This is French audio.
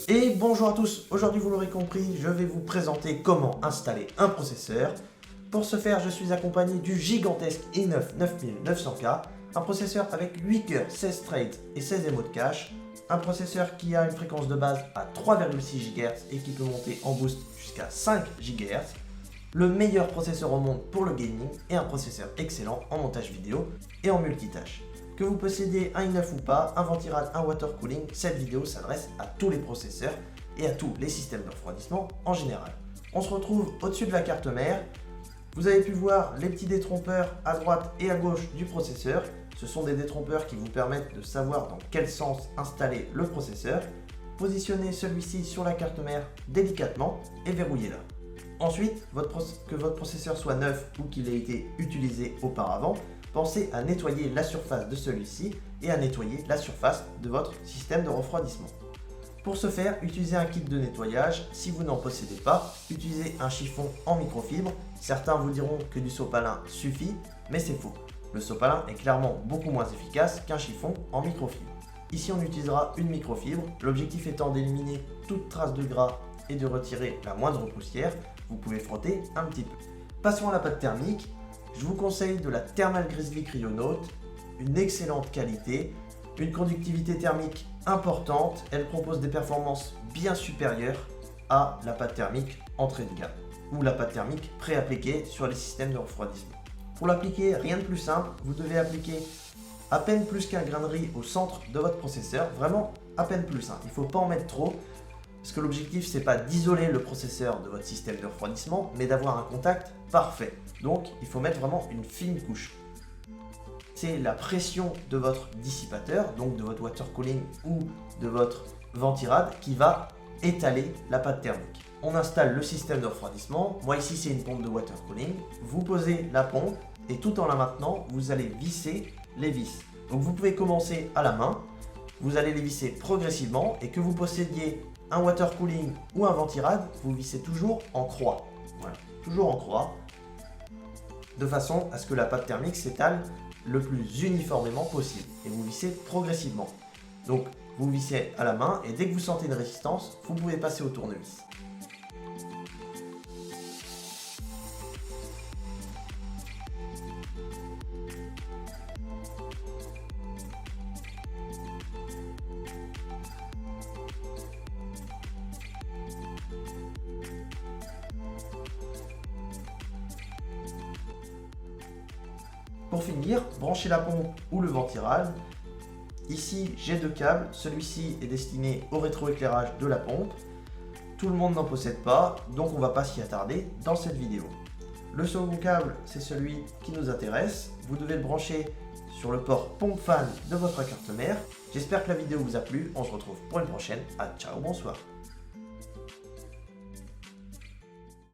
Et bonjour à tous, aujourd'hui vous l'aurez compris, je vais vous présenter comment installer un processeur. Pour ce faire, je suis accompagné du gigantesque i9 9900K, un processeur avec 8 cœurs, 16 threads et 16 émaux de cache, un processeur qui a une fréquence de base à 3,6 GHz et qui peut monter en boost jusqu'à 5 GHz, le meilleur processeur au monde pour le gaming et un processeur excellent en montage vidéo et en multitâche. Que vous possédiez un i9 ou pas, un ventirad, un water cooling, cette vidéo s'adresse à tous les processeurs et à tous les systèmes de refroidissement en général. On se retrouve au-dessus de la carte mère. Vous avez pu voir les petits détrompeurs à droite et à gauche du processeur. Ce sont des détrompeurs qui vous permettent de savoir dans quel sens installer le processeur. Positionnez celui-ci sur la carte mère délicatement et verrouillez-la. Ensuite, que votre processeur soit neuf ou qu'il ait été utilisé auparavant, pensez à nettoyer la surface de celui-ci et à nettoyer la surface de votre système de refroidissement. Pour ce faire, utilisez un kit de nettoyage. Si vous n'en possédez pas, utilisez un chiffon en microfibre. Certains vous diront que du sopalin suffit, mais c'est faux. Le sopalin est clairement beaucoup moins efficace qu'un chiffon en microfibre. Ici, on utilisera une microfibre, l'objectif étant d'éliminer toute trace de gras et de retirer la moindre poussière. Vous pouvez frotter un petit peu. Passons à la pâte thermique. Je vous conseille de la Thermal Grizzly Cryonaut, une excellente qualité, une conductivité thermique importante. Elle propose des performances bien supérieures à la pâte thermique entrée de gamme ou la pâte thermique pré-appliquée sur les systèmes de refroidissement. Pour l'appliquer, rien de plus simple, vous devez appliquer à peine plus qu'un grain de riz au centre de votre processeur, vraiment à peine plus. Il ne faut pas en mettre trop. Parce que l'objectif, c'est pas d'isoler le processeur de votre système de refroidissement, mais d'avoir un contact parfait. Donc, il faut mettre vraiment une fine couche. C'est la pression de votre dissipateur, donc de votre water cooling ou de votre ventirad, qui va étaler la pâte thermique. On installe le système de refroidissement. Moi, ici, c'est une pompe de water cooling. Vous posez la pompe et tout en la maintenant, vous allez visser les vis. Donc, vous pouvez commencer à la main. Vous allez les visser progressivement et que vous possédiez un water cooling ou un ventirad, vous vissez toujours en croix. Voilà, toujours en croix, de façon à ce que la pâte thermique s'étale le plus uniformément possible. Et vous vissez progressivement. Donc, vous vissez à la main et dès que vous sentez une résistance, vous pouvez passer au tournevis. Pour finir, branchez la pompe ou le ventirad. Ici, j'ai deux câbles. Celui-ci est destiné au rétroéclairage de la pompe. Tout le monde n'en possède pas, donc on ne va pas s'y attarder dans cette vidéo. Le second câble, c'est celui qui nous intéresse. Vous devez le brancher sur le port pompe-fan de votre carte mère. J'espère que la vidéo vous a plu. On se retrouve pour une prochaine. Ciao, bonsoir.